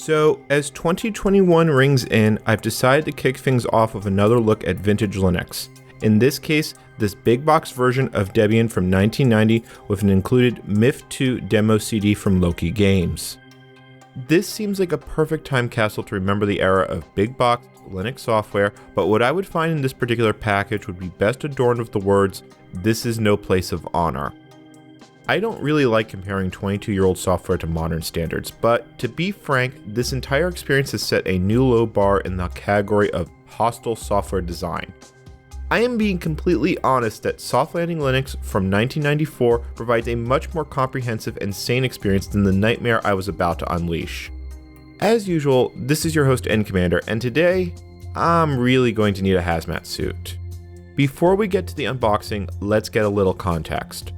So, as 2021 rings in, I've decided to kick things off with another look at vintage Linux. In this case, this big box version of Debian from 1990 with an included MIF2 demo CD from Loki Games. This seems like a perfect time capsule to remember the era of big box Linux software, but what I would find in this particular package would be best adorned with the words, "This is no place of honor." I don't really like comparing 22-year-old software to modern standards, but to be frank, this entire experience has set a new low bar in the category of hostile software design. I am being completely honest that Softlanding Linux from 1994 provides a much more comprehensive and sane experience than the nightmare I was about to unleash. As usual, this is your host N Commander, and today, I'm really going to need a hazmat suit. Before we get to the unboxing, let's get a little context.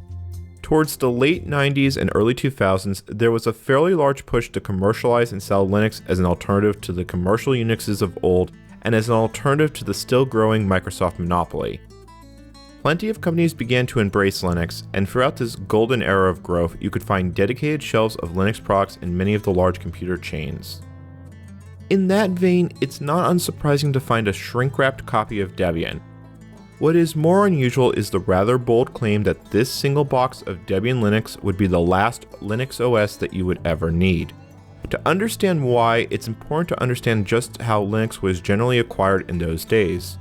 Towards the late 90s and early 2000s, there was a fairly large push to commercialize and sell Linux as an alternative to the commercial Unixes of old and as an alternative to the still growing Microsoft monopoly. Plenty of companies began to embrace Linux, and throughout this golden era of growth, you could find dedicated shelves of Linux products in many of the large computer chains. In that vein, it's not unsurprising to find a shrink-wrapped copy of Debian. What is more unusual is the rather bold claim that this single box of Debian Linux would be the last Linux OS that you would ever need. To understand why, it's important to understand just how Linux was generally acquired in those days.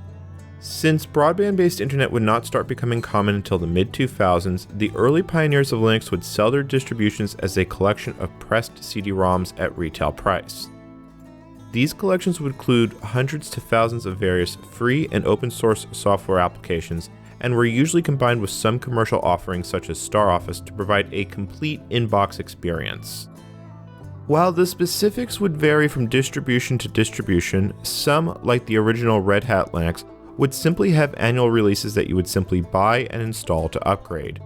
Since broadband-based internet would not start becoming common until the mid-2000s, the early pioneers of Linux would sell their distributions as a collection of pressed CD-ROMs at retail price. These collections would include hundreds to thousands of various free and open source software applications, and were usually combined with some commercial offerings such as StarOffice to provide a complete in-box experience. While the specifics would vary from distribution to distribution, some, like the original Red Hat Linux, would simply have annual releases that you would simply buy and install to upgrade.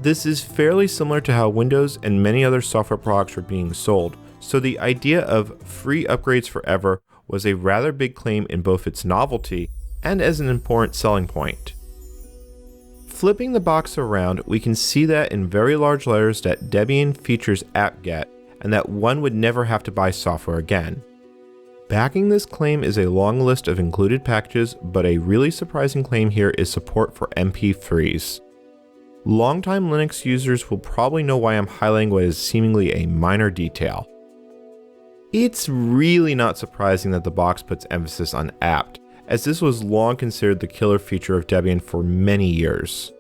This is fairly similar to how Windows and many other software products were being sold, so the idea of free upgrades forever was a rather big claim in both its novelty and as an important selling point. Flipping the box around, we can see that in very large letters that Debian features apt-get and that one would never have to buy software again. Backing this claim is a long list of included packages, but a really surprising claim here is support for MP3s. Longtime Linux users will probably know why I'm highlighting what is seemingly a minor detail. It's really not surprising that the box puts emphasis on apt, as this was long considered the killer feature of Debian for many years.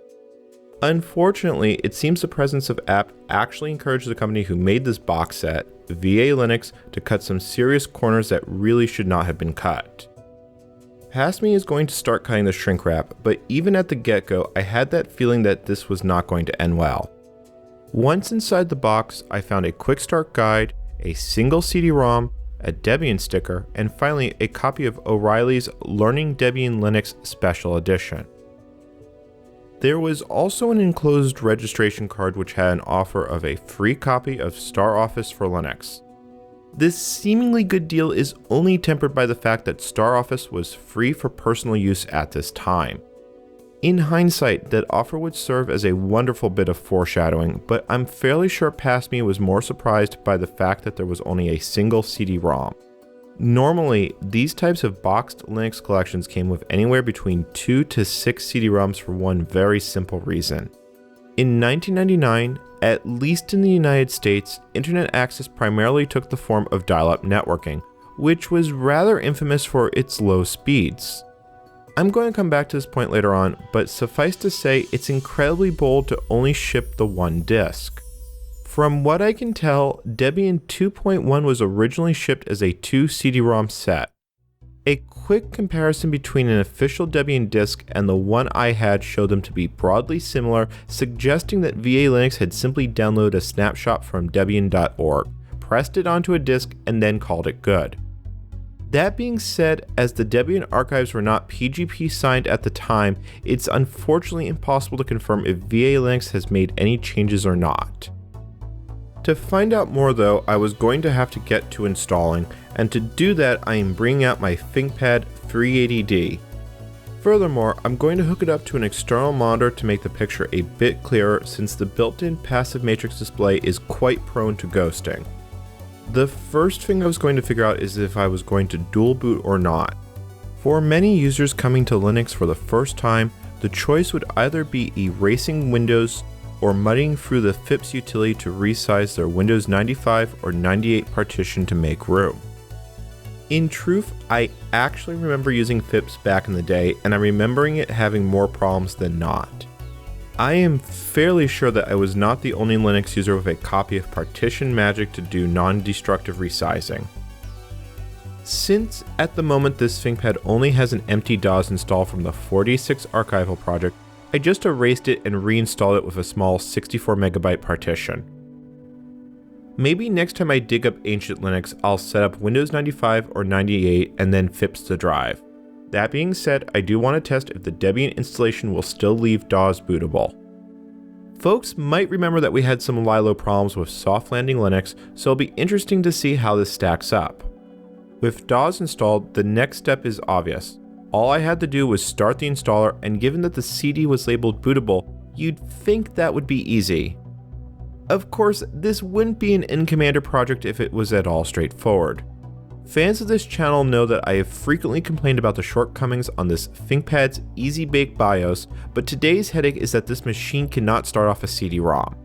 Unfortunately, it seems the presence of apt actually encouraged the company who made this box set, VA Linux, to cut some serious corners that really should not have been cut. Past me is going to start cutting the shrink wrap, but even at the get-go, I had that feeling that this was not going to end well. Once inside the box, I found a quick start guide, a single CD-ROM, a Debian sticker, and finally a copy of O'Reilly's Learning Debian Linux Special Edition. There was also an enclosed registration card which had an offer of a free copy of StarOffice for Linux. This seemingly good deal is only tempered by the fact that StarOffice was free for personal use at this time. In hindsight, that offer would serve as a wonderful bit of foreshadowing, but I'm fairly sure past me was more surprised by the fact that there was only a single CD-ROM. Normally, these types of boxed Linux collections came with anywhere between 2 to 6 CD-ROMs for one very simple reason. In 1999, at least in the United States, internet access primarily took the form of dial-up networking, which was rather infamous for its low speeds. I'm going to come back to this point later on, but suffice to say, it's incredibly bold to only ship the one disk. From what I can tell, Debian 2.1 was originally shipped as a 2 CD-ROM set. A quick comparison between an official Debian disk and the one I had showed them to be broadly similar, suggesting that VA Linux had simply downloaded a snapshot from debian.org, pressed it onto a disk, and then called it good. That being said, as the Debian archives were not PGP signed at the time, it's unfortunately impossible to confirm if VA Linux has made any changes or not. To find out more though, I was going to have to get to installing, and to do that I am bringing out my ThinkPad 380D. Furthermore, I'm going to hook it up to an external monitor to make the picture a bit clearer since the built-in passive matrix display is quite prone to ghosting. The first thing I was going to figure out is if I was going to dual boot or not. For many users coming to Linux for the first time, the choice would either be erasing Windows or mudding through the FIPS utility to resize their Windows 95 or 98 partition to make room. In truth, I actually remember using FIPS back in the day, and I'm remembering it having more problems than not. I am fairly sure that I was not the only Linux user with a copy of PartitionMagic to do non-destructive resizing. Since at the moment this ThinkPad only has an empty DOS install from the 46 archival project, I just erased it and reinstalled it with a small 64 megabyte partition. Maybe next time I dig up ancient Linux, I'll set up Windows 95 or 98 and then FIPS the drive. That being said, I do want to test if the Debian installation will still leave DOS bootable. Folks might remember that we had some Lilo problems with Softlanding Linux, so it'll be interesting to see how this stacks up. With DOS installed, the next step is obvious. All I had to do was start the installer, and given that the CD was labeled bootable, you'd think that would be easy. Of course, this wouldn't be an in-commander project if it was at all straightforward. Fans of this channel know that I have frequently complained about the shortcomings on this ThinkPad's Easy Bake BIOS, but today's headache is that this machine cannot start off a CD-ROM.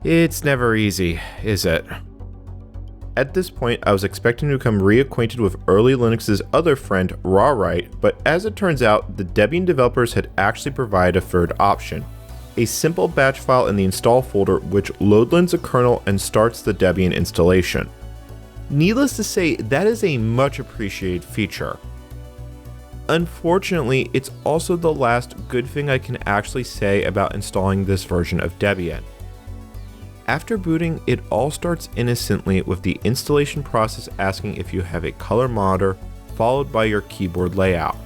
It's never easy, is it? At this point, I was expecting to become reacquainted with early Linux's other friend, downright, but as it turns out, the Debian developers had actually provided a third option. A simple batch file in the install folder which loadlands a kernel and starts the Debian installation. Needless to say, that is a much appreciated feature. Unfortunately, it's also the last good thing I can actually say about installing this version of Debian. After booting, it all starts innocently with the installation process asking if you have a color monitor, followed by your keyboard layout.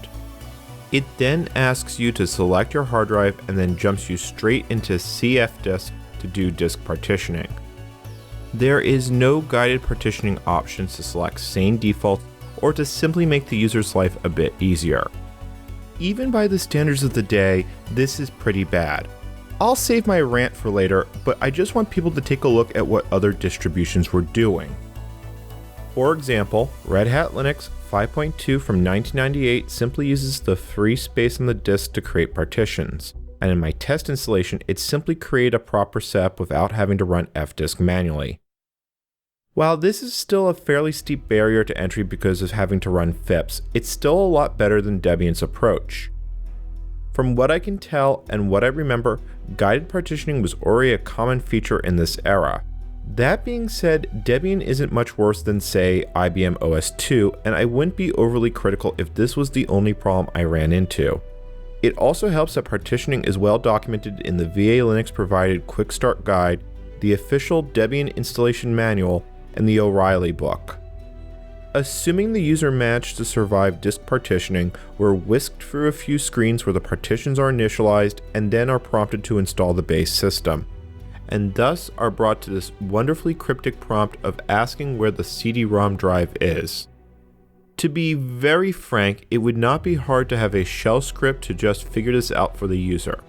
It then asks you to select your hard drive and then jumps you straight into CFDisk to do disk partitioning. There is no guided partitioning options to select sane defaults or to simply make the user's life a bit easier. Even by the standards of the day, this is pretty bad. I'll save my rant for later, but I just want people to take a look at what other distributions were doing. For example, Red Hat Linux 5.2 from 1998 simply uses the free space on the disk to create partitions, and in my test installation, it simply created a proper setup without having to run fdisk manually. While this is still a fairly steep barrier to entry because of having to run FIPS, it's still a lot better than Debian's approach. From what I can tell and what I remember, guided partitioning was already a common feature in this era. That being said, Debian isn't much worse than, say, IBM OS 2, and I wouldn't be overly critical if this was the only problem I ran into. It also helps that partitioning is well documented in the VA Linux provided Quick Start Guide, the official Debian installation manual, and the O'Reilly book. Assuming the user managed to survive disk partitioning, we're whisked through a few screens where the partitions are initialized and then are prompted to install the base system, and thus are brought to this wonderfully cryptic prompt of asking where the CD-ROM drive is. To be very frank, it would not be hard to have a shell script to just figure this out for the user.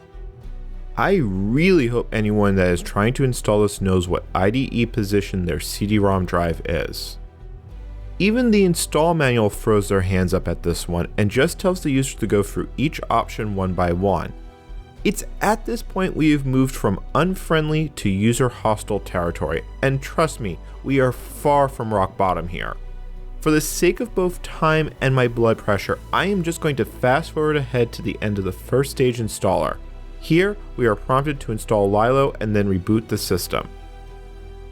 I really hope anyone that is trying to install this knows what IDE position their CD-ROM drive is. Even the install manual throws their hands up at this one and just tells the user to go through each option one by one. It's at this point we have moved from unfriendly to user hostile territory, and trust me, we are far from rock bottom here. For the sake of both time and my blood pressure, I am just going to fast forward ahead to the end of the first stage installer. Here, we are prompted to install Lilo and then reboot the system.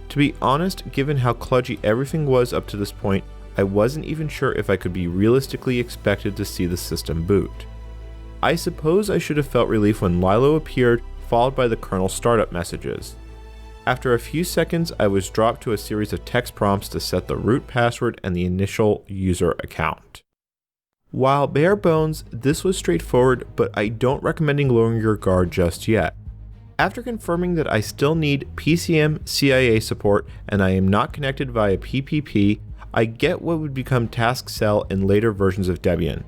To be honest, given how kludgy everything was up to this point, I wasn't even sure if I could be realistically expected to see the system boot. I suppose I should have felt relief when Lilo appeared, followed by the kernel startup messages. After a few seconds, I was dropped to a series of text prompts to set the root password and the initial user account. While bare bones, this was straightforward, but I don't recommend lowering your guard just yet. After confirming that I still need PCM CIA support and I am not connected via PPP, I get what would become tasksel in later versions of Debian.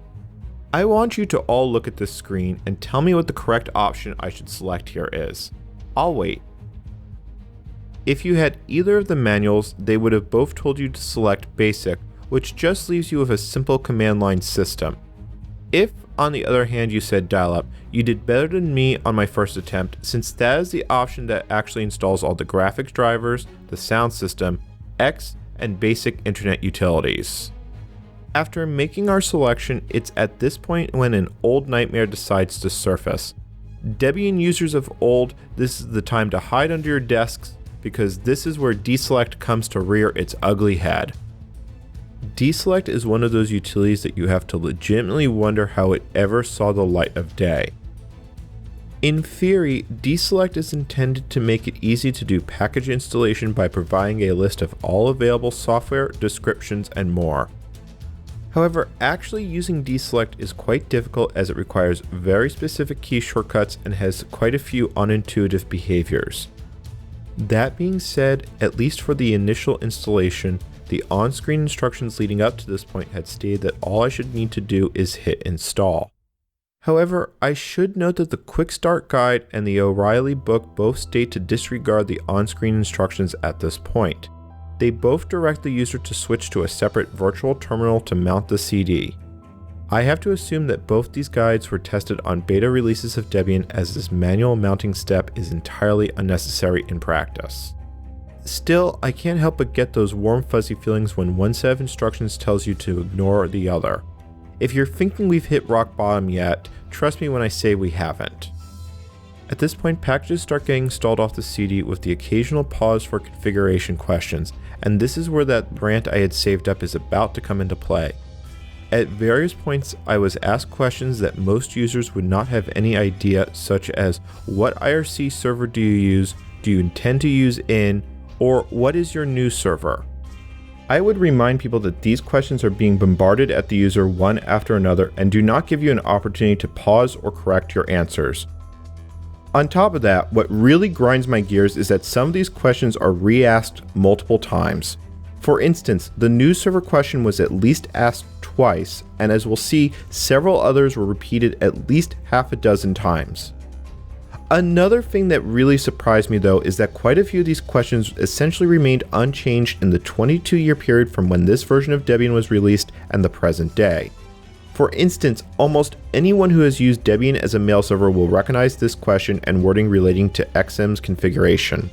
I want you to all look at this screen and tell me what the correct option I should select here is. I'll wait. If you had either of the manuals, they would have both told you to select Basic, which just leaves you with a simple command line system. If, on the other hand, you said dial-up, you did better than me on my first attempt, since that is the option that actually installs all the graphics drivers, the sound system, X, and basic internet utilities. After making our selection, it's at this point when an old nightmare decides to surface. Debian users of old, this is the time to hide under your desks, because this is where dselect comes to rear its ugly head. Dselect is one of those utilities that you have to legitimately wonder how it ever saw the light of day. In theory, dselect is intended to make it easy to do package installation by providing a list of all available software, descriptions, and more. However, actually using dselect is quite difficult as it requires very specific key shortcuts and has quite a few unintuitive behaviors. That being said, at least for the initial installation, the on-screen instructions leading up to this point had stated that all I should need to do is hit install. However, I should note that the Quick Start Guide and the O'Reilly book both state to disregard the on-screen instructions at this point. They both direct the user to switch to a separate virtual terminal to mount the CD. I have to assume that both these guides were tested on beta releases of Debian, as this manual mounting step is entirely unnecessary in practice. Still, I can't help but get those warm fuzzy feelings when one set of instructions tells you to ignore the other. If you're thinking we've hit rock bottom yet, trust me when I say we haven't. At this point, packages start getting installed off the CD with the occasional pause for configuration questions, and this is where that rant I had saved up is about to come into play. At various points, I was asked questions that most users would not have any idea, such as, what IRC server do you use, do you intend to use in, or what is your new server? I would remind people that these questions are being bombarded at the user one after another and do not give you an opportunity to pause or correct your answers. On top of that, what really grinds my gears is that some of these questions are re-asked multiple times. For instance, the new server question was at least asked twice, and as we'll see, several others were repeated at least half a dozen times. Another thing that really surprised me though is that quite a few of these questions essentially remained unchanged in the 22-year period from when this version of Debian was released and the present day. For instance, almost anyone who has used Debian as a mail server will recognize this question and wording relating to XM's configuration.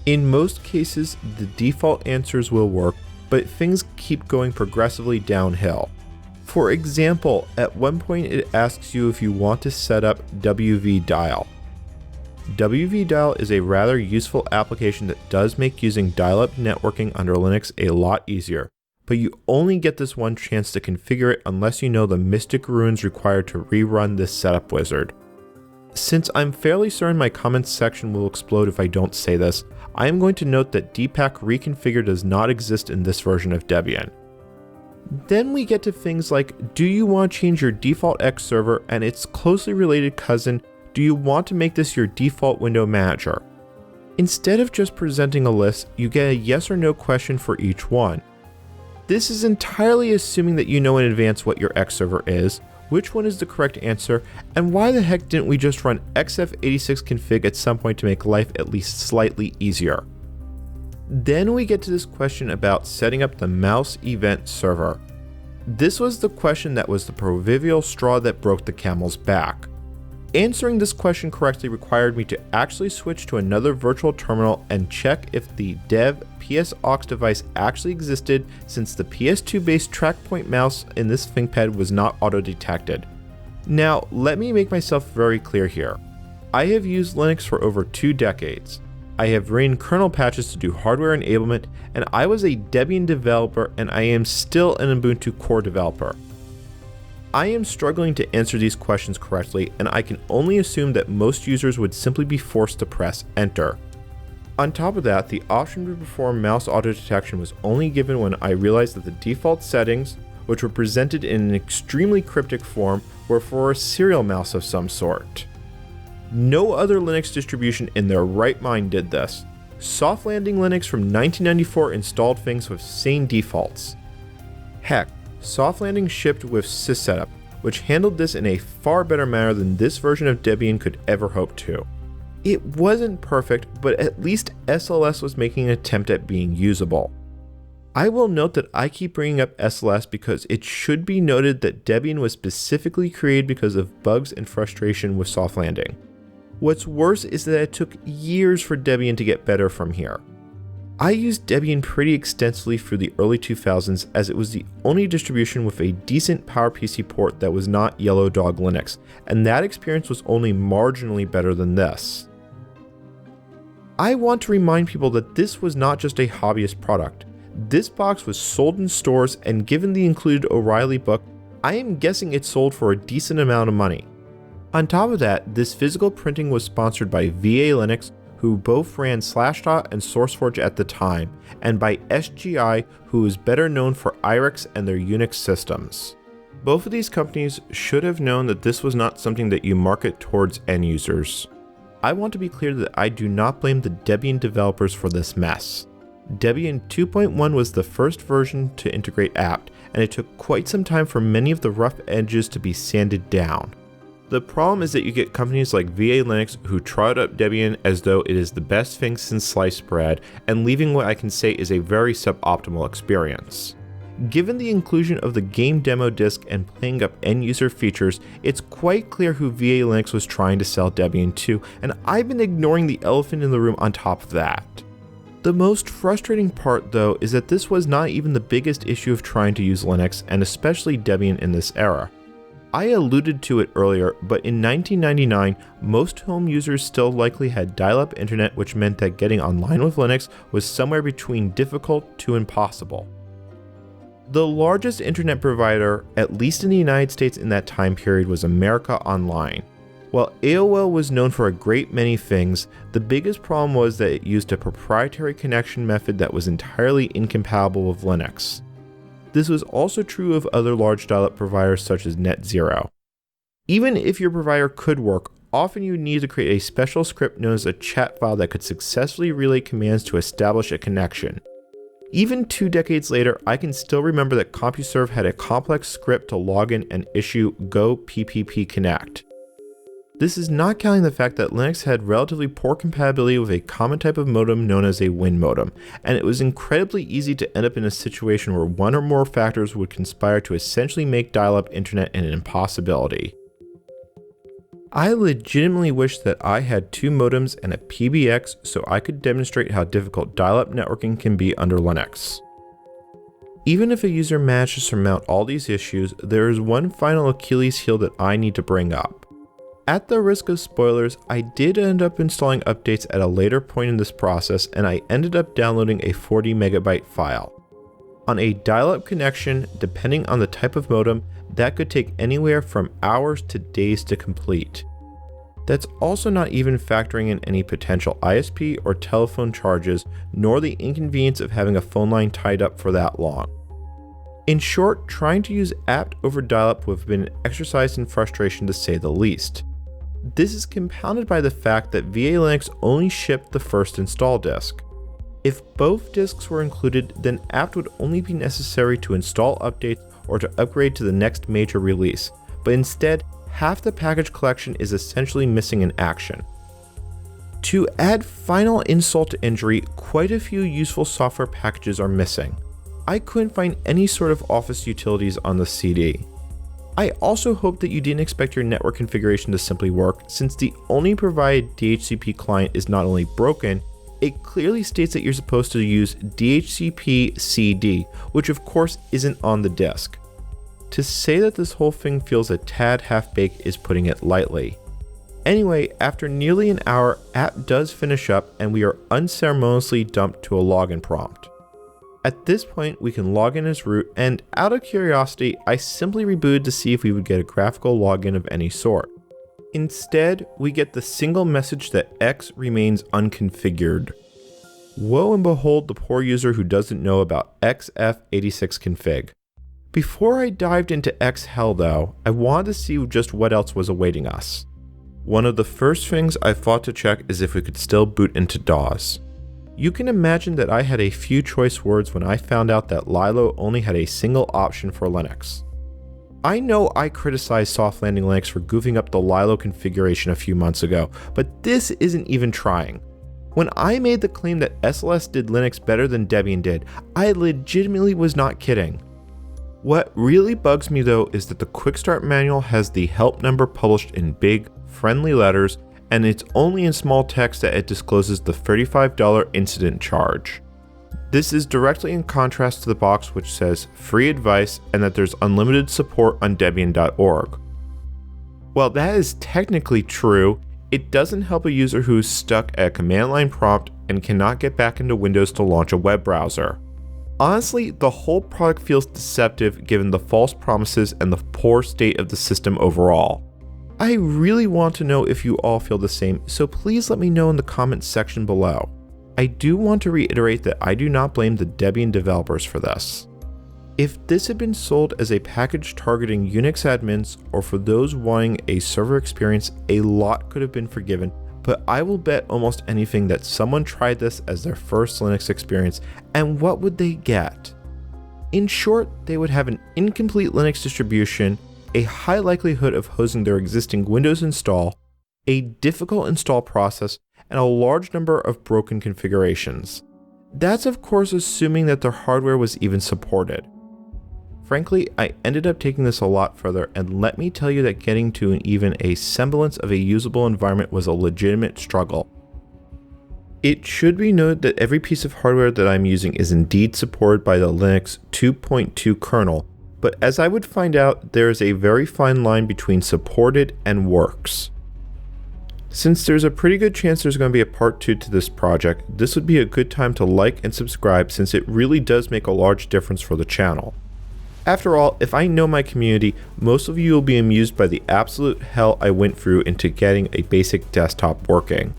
In most cases, the default answers will work, but things keep going progressively downhill. For example, at one point it asks you if you want to set up wvdial. wvdial is a rather useful application that does make using dial-up networking under Linux a lot easier, but you only get this one chance to configure it unless you know the mystic runes required to rerun this setup wizard. Since I'm fairly certain my comments section will explode if I don't say this, I am going to note that dpack reconfigure does not exist in this version of Debian. Then we get to things like, do you want to change your default X server and its closely related cousin, do you want to make this your default window manager? Instead of just presenting a list, you get a yes or no question for each one. This is entirely assuming that you know in advance what your X server is, which one is the correct answer, and why the heck didn't we just run xf86config at some point to make life at least slightly easier? Then we get to this question about setting up the mouse event server. This was the question that was the proverbial straw that broke the camel's back. Answering this question correctly required me to actually switch to another virtual terminal and check if the dev PSaux device actually existed, since the PS2 based trackpoint mouse in this ThinkPad was not auto-detected. Now, let me make myself very clear here. I have used Linux for over 2 decades. I have written kernel patches to do hardware enablement, and I was a Debian developer, and I am still an Ubuntu core developer. I am struggling to answer these questions correctly, and I can only assume that most users would simply be forced to press enter. On top of that, the option to perform mouse auto detection was only given when I realized that the default settings, which were presented in an extremely cryptic form, were for a serial mouse of some sort. No other Linux distribution in their right mind did this. Softlanding Linux from 1994 installed things with sane defaults. Heck, Softlanding shipped with syssetup, which handled this in a far better manner than this version of Debian could ever hope to. It wasn't perfect, but at least SLS was making an attempt at being usable. I will note that I keep bringing up SLS because it should be noted that Debian was specifically created because of bugs and frustration with Softlanding. What's worse is that it took years for Debian to get better from here. I used Debian pretty extensively through the early 2000s as it was the only distribution with a decent PowerPC port that was not Yellow Dog Linux, and that experience was only marginally better than this. I want to remind people that this was not just a hobbyist product. This box was sold in stores, and given the included O'Reilly book, I am guessing it sold for a decent amount of money. On top of that, this physical printing was sponsored by VA Linux, who both ran Slashdot and SourceForge at the time, and by SGI, who is better known for IRIX and their Unix systems. Both of these companies should have known that this was not something that you market towards end users. I want to be clear that I do not blame the Debian developers for this mess. Debian 2.1 was the first version to integrate apt, and it took quite some time for many of the rough edges to be sanded down. The problem is that you get companies like VA Linux who trot up Debian as though it is the best thing since sliced bread, and leaving what I can say is a very suboptimal experience. Given the inclusion of the game demo disc and playing up end user features, it's quite clear who VA Linux was trying to sell Debian to, and I've been ignoring the elephant in the room on top of that. The most frustrating part, though, is that this was not even the biggest issue of trying to use Linux, and especially Debian in this era. I alluded to it earlier, but in 1999, most home users still likely had dial-up internet, which meant that getting online with Linux was somewhere between difficult to impossible. The largest internet provider, at least in the United States in that time period, was America Online. While AOL was known for a great many things, the biggest problem was that it used a proprietary connection method that was entirely incompatible with Linux. This was also true of other large dial-up providers such as NetZero. Even if your provider could work, often you need to create a special script known as a chat file that could successfully relay commands to establish a connection. Even 2 decades later, I can still remember that CompuServe had a complex script to log in and issue go ppp connect. This is not counting the fact that Linux had relatively poor compatibility with a common type of modem known as a Win modem, and it was incredibly easy to end up in a situation where one or more factors would conspire to essentially make dial-up internet an impossibility. I legitimately wish that I had 2 modems and a PBX so I could demonstrate how difficult dial-up networking can be under Linux. Even if a user managed to surmount all these issues, there is one final Achilles heel that I need to bring up. At the risk of spoilers, I did end up installing updates at a later point in this process, and I ended up downloading a 40 megabyte file. On a dial-up connection, depending on the type of modem, that could take anywhere from hours to days to complete. That's also not even factoring in any potential ISP or telephone charges, nor the inconvenience of having a phone line tied up for that long. In short, trying to use apt over dial-up would have been an exercise in frustration to say the least. This is compounded by the fact that VA Linux only shipped the first install disk. If both disks were included, then apt would only be necessary to install updates or to upgrade to the next major release, but instead, half the package collection is essentially missing in action. To add final insult to injury, quite a few useful software packages are missing. I couldn't find any sort of Office utilities on the CD. I also hope that you didn't expect your network configuration to simply work, since the only provided DHCP client is not only broken, it clearly states that you're supposed to use DHCP CD, which of course isn't on the disk. To say that this whole thing feels a tad half-baked is putting it lightly. Anyway, after nearly an hour, apt does finish up and we are unceremoniously dumped to a login prompt. At this point, we can log in as root, and out of curiosity, I simply rebooted to see if we would get a graphical login of any sort. Instead, we get the single message that X remains unconfigured. Woe and behold the poor user who doesn't know about xf86config. Before I dived into xhell though, I wanted to see just what else was awaiting us. One of the first things I thought to check is if we could still boot into DAWs. You can imagine that I had a few choice words when I found out that Lilo only had a single option for Linux. I know I criticized Softlanding Linux for goofing up the Lilo configuration a few months ago, but this isn't even trying. When I made the claim that SLS did Linux better than Debian did, I legitimately was not kidding. What really bugs me though is that the Quick Start manual has the help number published in big, friendly letters, and it's only in small text that it discloses the $35 incident charge. This is directly in contrast to the box which says free advice and that there's unlimited support on Debian.org. While that is technically true, it doesn't help a user who is stuck at a command line prompt and cannot get back into Windows to launch a web browser. Honestly, the whole product feels deceptive given the false promises and the poor state of the system overall. I really want to know if you all feel the same, so please let me know in the comments section below. I do want to reiterate that I do not blame the Debian developers for this. If this had been sold as a package targeting Unix admins or for those wanting a server experience, a lot could have been forgiven, but I will bet almost anything that someone tried this as their first Linux experience, and what would they get? In short, they would have an incomplete Linux distribution, a high likelihood of hosing their existing Windows install, a difficult install process, and a large number of broken configurations. That's of course assuming that their hardware was even supported. Frankly, I ended up taking this a lot further, and let me tell you that getting to even a semblance of a usable environment was a legitimate struggle. It should be noted that every piece of hardware that I'm using is indeed supported by the Linux 2.2 kernel, but as I would find out, there is a very fine line between supported and works. Since there's a pretty good chance there's going to be a part 2 to this project, this would be a good time to like and subscribe since it really does make a large difference for the channel. After all, if I know my community, most of you will be amused by the absolute hell I went through into getting a basic desktop working.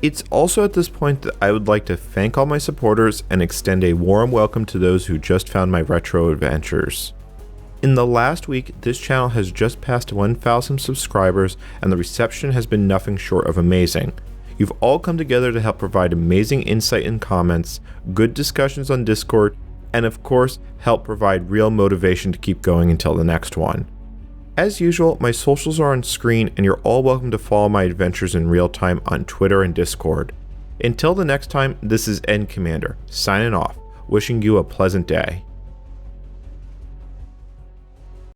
It's also at this point that I would like to thank all my supporters and extend a warm welcome to those who just found my retro adventures. In the last week, this channel has just passed 1,000 subscribers and the reception has been nothing short of amazing. You've all come together to help provide amazing insight and comments, good discussions on Discord, and of course, help provide real motivation to keep going until the next one. As usual, my socials are on screen and you're all welcome to follow my adventures in real time on Twitter and Discord. Until the next time, this is End Commander, signing off, wishing you a pleasant day.